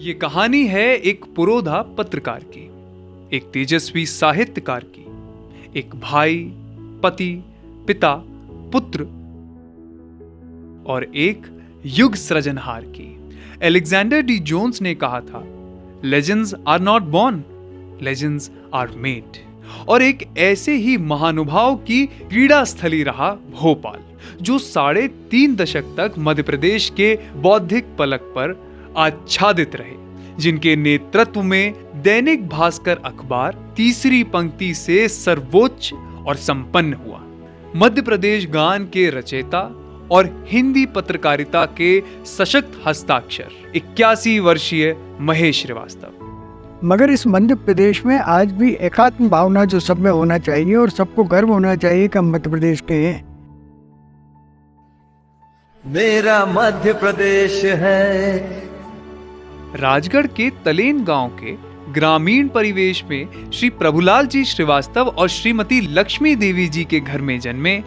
ये कहानी है एक पुरोधा पत्रकार की, एक तेजस्वी साहित्यकार की, एक भाई, पति, पिता, पुत्र और एक युग सृजनहार की। अलेक्जेंडर डी जोन्स ने कहा था, legends are not born, legends are made. और एक ऐसे ही महानुभाव की क्रीड़ा स्थली रहा भोपाल, जो 3.5 दशक तक मध्य प्रदेश के बौद्धिक पलक पर आच्छादित रहे, जिनके नेतृत्व में दैनिक भास्कर अखबार तीसरी पंक्ति से सर्वोच्च और संपन्न हुआ। मध्य प्रदेश गान के रचयिता और हिंदी पत्रकारिता के सशक्त हस्ताक्षर 81 वर्षीय महेश श्रीवास्तव। मगर इस मध्य प्रदेश में आज भी एकात्म भावना जो सब में होना चाहिए और सबको गर्व होना चाहिए कि हम मध्य प्रदेश के हैं। मेरा मध्य प्रदेश है। राजगढ़ के तलेन गांव के ग्रामीण परिवेश में श्री प्रभुलाल जी श्रीवास्तव और श्रीमती लक्ष्मी देवी जी के घर में जन्मे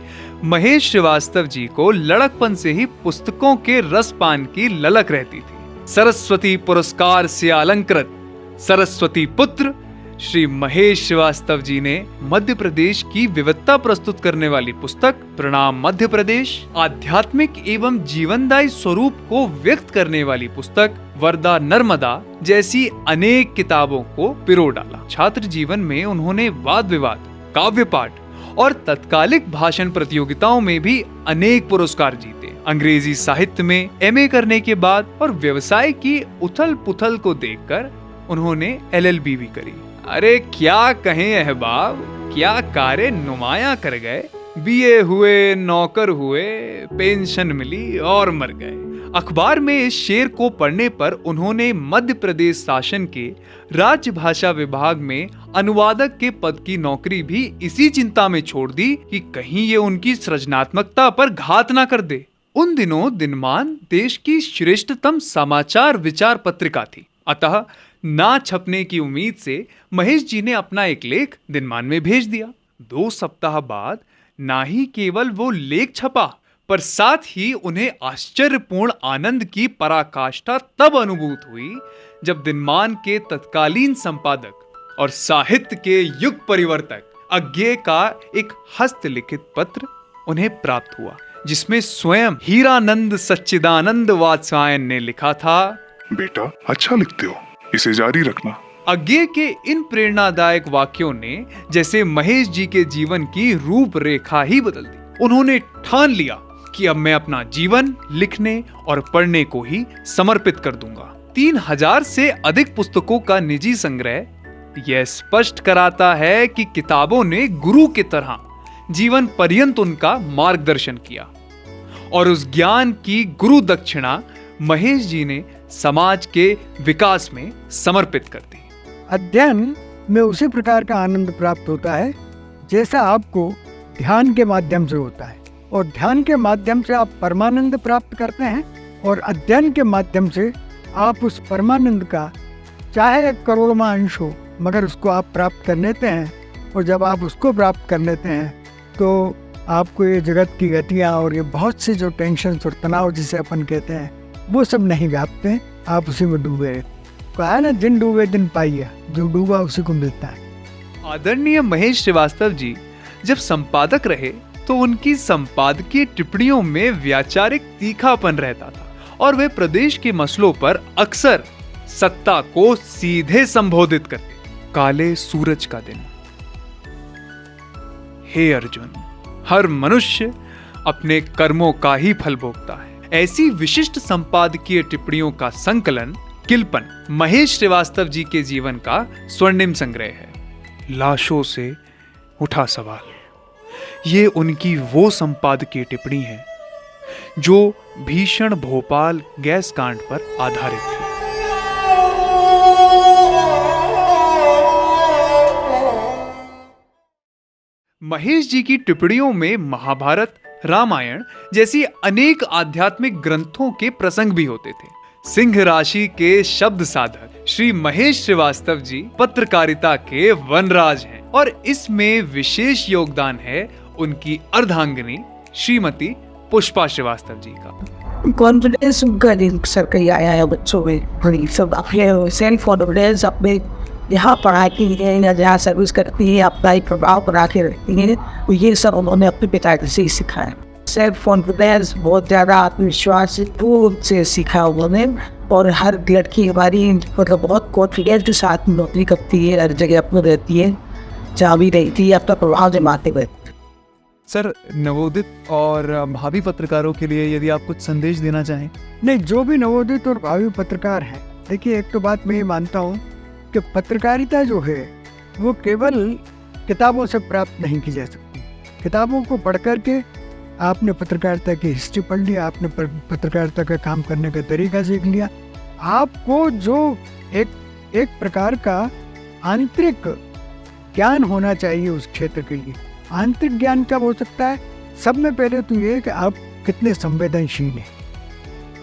महेश श्रीवास्तव जी को लड़कपन से ही पुस्तकों के रसपान की ललक रहती थी। सरस्वती पुरस्कार से अलंकृत सरस्वती पुत्र श्री महेश श्रीवास्तव जी ने मध्य प्रदेश की विविधता प्रस्तुत करने वाली पुस्तक प्रणाम मध्य प्रदेश, आध्यात्मिक एवं जीवनदायी स्वरूप को व्यक्त करने वाली पुस्तक वर्धा नर्मदा जैसी अनेक किताबों को पिरो डाला। छात्र जीवन में उन्होंने वाद विवाद, काव्य पाठ और तत्कालिक भाषण प्रतियोगिताओं में भी अनेक पुरस्कार जीते। अंग्रेजी साहित्य में एमए करने के बाद और व्यवसाय की उथल पुथल को देखकर उन्होंने LLB भी करी। अरे क्या कहें अहबाब, क्या कार्य नुमाया कर गए। BA हुए, नौकर हुए, पेंशन मिली और मर गए। अखबार में इस शेर को पढ़ने पर उन्होंने मध्य प्रदेश शासन के राज्य भाषा विभाग में अनुवादक के पद की नौकरी भी इसी चिंता में छोड़ दी कि कहीं ये उनकी सृजनात्मकता पर घात ना कर दे। उन दिनों दिनमान देश की श्रेष्ठतम समाचार विचार पत्रिका थी, अतः ना छपने की उम्मीद से महेश जी ने अपना एक लेख दिनमान में भेज दिया। 2 सप्ताह बाद ना ही केवल वो लेख छपा, पर साथ ही उन्हें आश्चर्यपूर्ण आनंद की पराकाष्ठा तब अनुभूत हुई जब दिनमान के तत्कालीन संपादक और साहित्य के युग परिवर्तक अज्ञे का एक हस्तलिखित पत्र उन्हें प्राप्त हुआ, जिसमें स्वयं हीरानंद सच्चिदानंद वात्स्यायन ने लिखा था, बेटा अच्छा लिखते हो, इसे जारी रखना। अज्ञे के इन प्रेरणादायक वाक्यों ने जैसे महेश जी के जीवन की रूपरेखा ही बदल दी। उन्होंने ठान लिया कि अब मैं अपना जीवन लिखने और पढ़ने को ही समर्पित कर दूंगा। 3000 से अधिक पुस्तकों का निजी संग्रह यह स्पष्ट कराता है कि किताबों ने गुरु की तरह जीवन पर्यंत उनका मार्गदर्शन किया और उस ज्ञान की गुरु दक्षिणा महेश जी ने समाज के विकास में समर्पित कर दी। अध्ययन में उसी प्रकार का आनंद प्राप्त होता है जैसा आपको ध्यान के माध्यम से होता है, और ध्यान के माध्यम से आप परमानंद प्राप्त करते हैं, और अध्ययन के माध्यम से आप उस परमानंद का चाहे करोड़वां अंश हो मगर उसको आप प्राप्त कर लेते हैं। और जब आप उसको प्राप्त कर लेते हैं तो आपको ये जगत की गतियाँ और ये बहुत से जो टेंशन और तनाव जिसे अपन कहते हैं वो सब नहीं व्यापते हैं, आप उसी में डूबे। कहा है ना, जिन डूबे दिन पाइए, जो डूबा उसी को मिलता है। आदरणीय महेश श्रीवास्तव जी जब संपादक रहे तो उनकी संपादकीय टिप्पणियों में वैचारिक तीखापन रहता था और वे प्रदेश के मसलों पर अक्सर सत्ता को सीधे संबोधित करते। काले सूरज का दिन। हे अर्जुन, हर मनुष्य अपने कर्मों का ही फल भोगता है। ऐसी विशिष्ट संपादकीय टिप्पणियों का संकलन किलपन महेश श्रीवास्तव जी के जीवन का स्वर्णिम संग्रह है। लाशों से उठा सवाल, ये उनकी वो संपादकीय टिप्पणी है जो भीषण भोपाल गैस कांड पर आधारित थी। महेश जी की टिप्पणियों में महाभारत, रामायण जैसी अनेक आध्यात्मिक ग्रंथों के प्रसंग भी होते थे। सिंह राशि के शब्द साधक श्री महेश श्रीवास्तव जी पत्रकारिता के वनराज हैं और इसमें विशेष योगदान है उनकी अर्धांगिनी श्रीमती पुष्पा श्रीवास्तव जी का। कॉन्फिडेंस उनका सर कहीं आया है बच्चों में, बड़ी सब अपने सेल्फ कॉन्फिडेंस अपने यहाँ पढ़ाती है या जहाँ सर्विस करती है अपना एक प्रभाव बना के रखती है, तो ये सब उन्होंने अपने पिताजी से ही सीखा है। सेल्फ कॉन्फिडेंस, बहुत ज़्यादा आत्मविश्वास वो उनसे सीखा उन्होंने। और हर लड़की हमारी मतलब बहुत कॉन्फिडेंस के साथ नौकरी करती है, हर जगह अपने रहती है, जहाँ भी रहती है अपना प्रभाव जमाते हुए। सर, नवोदित और भावी पत्रकारों के लिए यदि आप कुछ संदेश देना चाहें। नहीं, जो भी नवोदित और भावी पत्रकार हैं, देखिए एक तो बात मैं ये मानता हूँ कि पत्रकारिता जो है वो केवल किताबों से प्राप्त नहीं की जा सकती। किताबों को पढ़ करके आपने पत्रकारिता की हिस्ट्री पढ़ लिया, आपने पत्रकारिता का काम करने का तरीका सीख लिया, आपको जो एक प्रकार का आंतरिक ज्ञान होना चाहिए उस क्षेत्र के लिए। आंतरिक ज्ञान कब हो सकता है? सब में पहले तो ये कि आप कितने संवेदनशील हैं,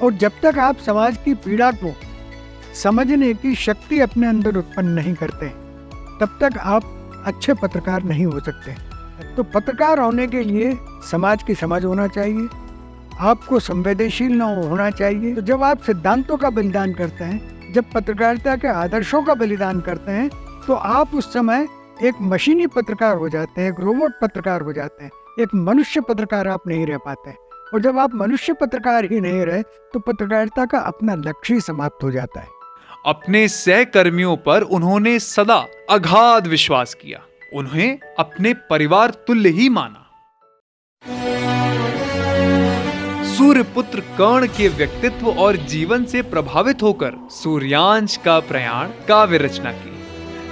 और जब तक आप समाज की पीड़ा को समझने की शक्ति अपने अंदर उत्पन्न नहीं करते तब तक आप अच्छे पत्रकार नहीं हो सकते। तो पत्रकार होने के लिए समाज की समझ होना चाहिए, आपको संवेदनशील होना चाहिए। तो जब आप सिद्धांतों का बलिदान करते हैं, जब पत्रकारिता के आदर्शों का बलिदान करते हैं, तो आप उस समय एक मशीनी पत्रकार हो जाते हैं, एक रोबोट पत्रकार हो जाते हैं, एक मनुष्य पत्रकार आप नहीं रह पाते। और जब आप मनुष्य पत्रकार ही नहीं रहे तो पत्रकारिता का अपना लक्ष्य ही समाप्त हो जाता है। अपने सहकर्मियों पर उन्होंने सदा अगाध विश्वास किया, उन्हें अपने परिवार तुल्य ही माना। सूर्यपुत्र कर्ण के व्यक्तित्व और जीवन से प्रभावित होकर सूर्यांश का प्रयाण काव्य रचना की,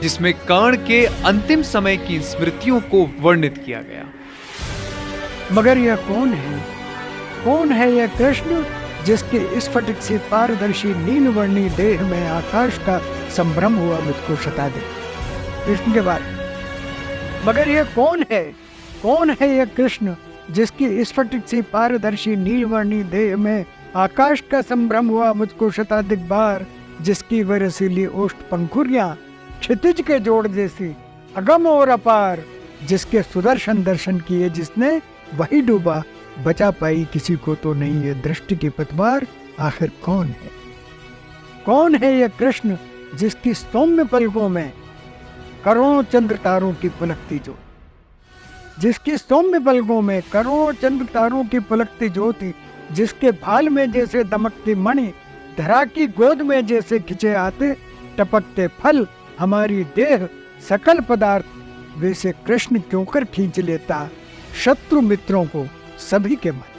जिसमें कर्ण के अंतिम समय की स्मृतियों को वर्णित किया गया। मगर यह कौन है? कौन है यह कृष्ण जिसके स्फटिक से पारदर्शी नीलवर्णी देह में आकाश का संभ्रम हुआ मुझको सता दे। कृष्ण के बारे में। मगर यह कौन है? कौन है यह कृष्ण जिसकी स्फटिक से पारदर्शी नीलवर्णी देह में आकाश का संभ्रम हुआ मुझको शताधिक बार, जिसकी वरसीली ओष्ठ पंखुरियां क्षितिज के जोड़ जैसी अगम और अपार, जिसके सुदर्शन दर्शन किए जिसने वही डूबा, बचा पाई किसी को तो नहीं ये दृष्टि की पतवार। आखिर कौन है? कौन है यह कृष्ण जिसकी सौम्य पलकों में करोड़ों चंद्र तारों की पलकती जो, जिसकी सौम्य पलकों में करोड़ों चंद्र तारों की पलकती ज्योति, जिसके भाल में जैसे दमकती मणि, धरा की गोद में जैसे खिंचे आते टपकते फल, हमारी देह सकल पदार्थ, वैसे कृष्ण क्यों कर खींच लेता शत्रु मित्रों को सभी के मन।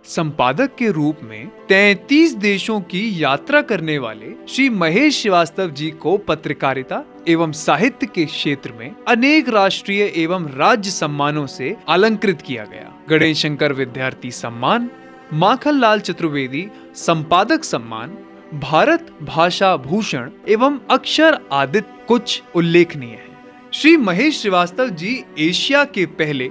संपादक के रूप में 33 देशों की यात्रा करने वाले श्री महेश श्रीवास्तव जी को पत्रकारिता एवं साहित्य के क्षेत्र में अनेक राष्ट्रीय एवं राज्य सम्मानों से अलंकृत किया गया। गणेश शंकर विद्यार्थी सम्मान, माखनलाल चतुर्वेदी संपादक सम्मान, भारत भाषा भूषण एवं अक्षर आदित्य कुछ उल्लेखनीय है। श्री महेश श्रीवास्तव जी एशिया के पहले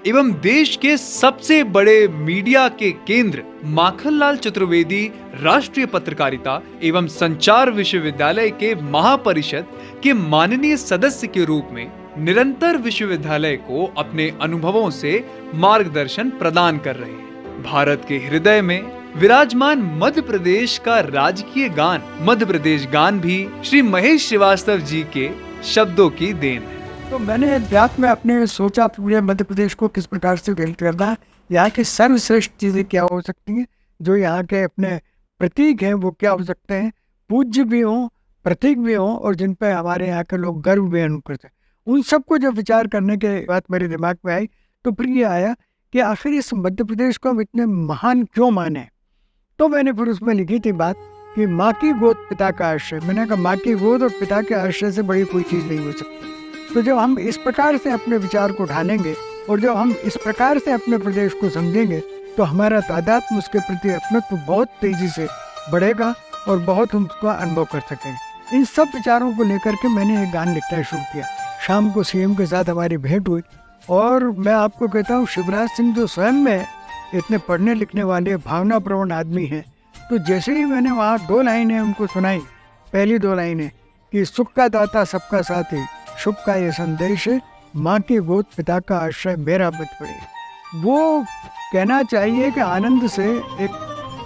एवं देश के सबसे बड़े मीडिया के केंद्र माखनलाल चतुर्वेदी राष्ट्रीय पत्रकारिता एवं संचार विश्वविद्यालय के महापरिषद के माननीय सदस्य के रूप में निरंतर विश्वविद्यालय को अपने अनुभवों से मार्गदर्शन प्रदान कर रहे हैं। भारत के हृदय में विराजमान मध्य प्रदेश का राजकीय गान मध्य प्रदेश गान भी श्री महेश श्रीवास्तव जी के शब्दों की देन है। तो मैंने अध्यात्म में अपने सोचा पूरे मध्य प्रदेश को किस प्रकार से व्यक्त करना है, यहाँ की सर्वश्रेष्ठ चीज़ें क्या हो सकती हैं, जो यहाँ के अपने प्रतीक हैं वो क्या हो सकते हैं, पूज्य भी हों, प्रतीक भी हों, और जिन पर हमारे यहाँ के लोग गर्व भी अनुभव करते हैं। उन सबको जब विचार करने के बाद मेरे दिमाग में आई तो फिर ये आया कि आखिर इस मध्य प्रदेश को हम इतने महान क्यों माने। तो मैंने फिर उसमें लिखी थी बात कि माँ की गोद पिता का आश्रय। मैंने कहा माँ की गोद और पिता के आश्रय से बड़ी कोई चीज़ नहीं हो सकती। तो जब हम इस प्रकार से अपने विचार को ढालेंगे और जब हम इस प्रकार से अपने प्रदेश को समझेंगे तो हमारा तादात्म्य उसके प्रति अपनत्व बहुत तेजी से बढ़ेगा और बहुत हम उसका अनुभव कर सकेंगे। इन सब विचारों को लेकर के मैंने एक गान लिखना शुरू किया। शाम को सीएम के साथ हमारी भेंट हुई और मैं आपको कहता हूँ शिवराज सिंह जो स्वयं में इतने पढ़ने लिखने वाले भावना प्रवण आदमी हैं, तो जैसे ही मैंने वहाँ 2 लाइनें उनको सुनाई, पहली 2 लाइनें कि सुख का दाता सबका साथी, शुभ का ये संदेश है, माँ की गोद पिता का आश्रय मेरा मत पड़े। वो कहना चाहिए कि आनंद से एक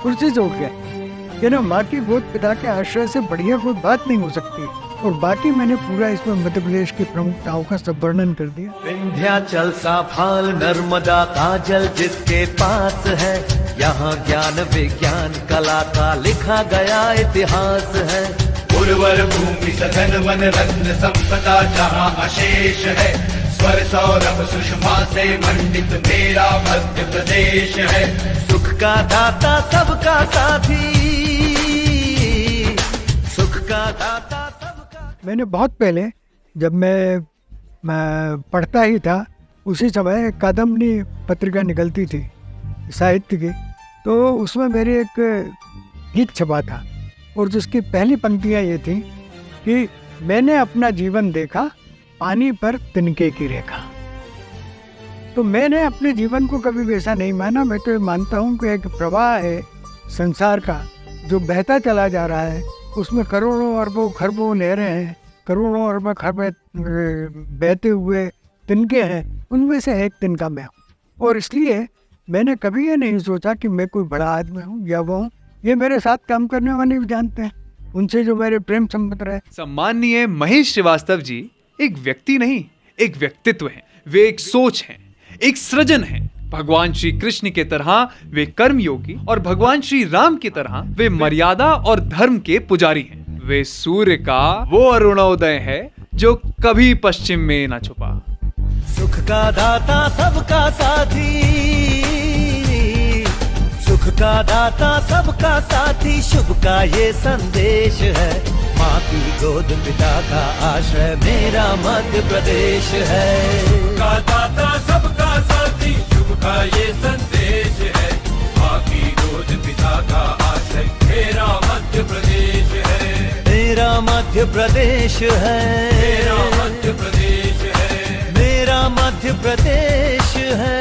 कुर्सी से उठ गए कि ना माँ की गोद पिता के आश्रय से बढ़िया कोई बात नहीं हो सकती। और बाकी मैंने पूरा इसमें मध्य प्रदेश की प्रमुखताओं का सब वर्णन कर दिया। विंध्याचल साफाल नर्मदा का जल जिसके पास है, यहाँ ज्ञान विज्ञान कला का लिखा गया इतिहास है। उर्वर भूमि सघन वन रत्न संपदा जहाँ अशेष है, स्वर सौरभ सुषमा से मंडित मेरा मध्य प्रदेश है। सुख का दाता सबका साथी, सुख का दाता सबका। मैंने बहुत पहले जब मैं पढ़ता ही था उसी समय कादम्बनी पत्रिका निकलती थी साहित्य की, तो उसमें मेरे एक गीत छपा था और जिसकी पहली पंक्तियाँ ये थी कि मैंने अपना जीवन देखा पानी पर तिनके की रेखा। तो मैंने अपने जीवन को कभी वैसा नहीं माना। मैं तो ये मानता हूँ कि एक प्रवाह है संसार का जो बहता चला जा रहा है, उसमें करोड़ों अरबों खरबों नहरें हैं, करोड़ों अरबों खरबें बहते हुए तिनके हैं, उनमें से एक तिनका मैं हूँ। और इसलिए मैंने कभी ये नहीं सोचा कि मैं कोई बड़ा आदमी हूँ या वो हूँ। ये मेरे साथ काम करने वाले भी जानते हैं, उनसे जो मेरे प्रेम संबंध रहे। सम्माननीय महेश श्रीवास्तव जी एक व्यक्ति नहीं, एक व्यक्तित्व हैं। वे एक सोच हैं, एक सृजन है। भगवान श्री कृष्ण के तरह वे कर्मयोगी और भगवान श्री राम की तरह वे मर्यादा और धर्म के पुजारी हैं। वे सूर्य का वो अरुणोदय है जो कभी पश्चिम में न छुपा। सुख का दाता सबका साथी, सुख का दाता सबका साथी, शुभ का ये संदेश है। माँ की गोद पिता का आश्रय मेरा मध्य प्रदेश है। का दाता सबका साथी, शुभ का ये संदेश है। माँ की गोद पिता का आश्रय मेरा मध्य प्रदेश है। मेरा मध्य प्रदेश है, मेरा मध्य प्रदेश है, मेरा मध्य प्रदेश है।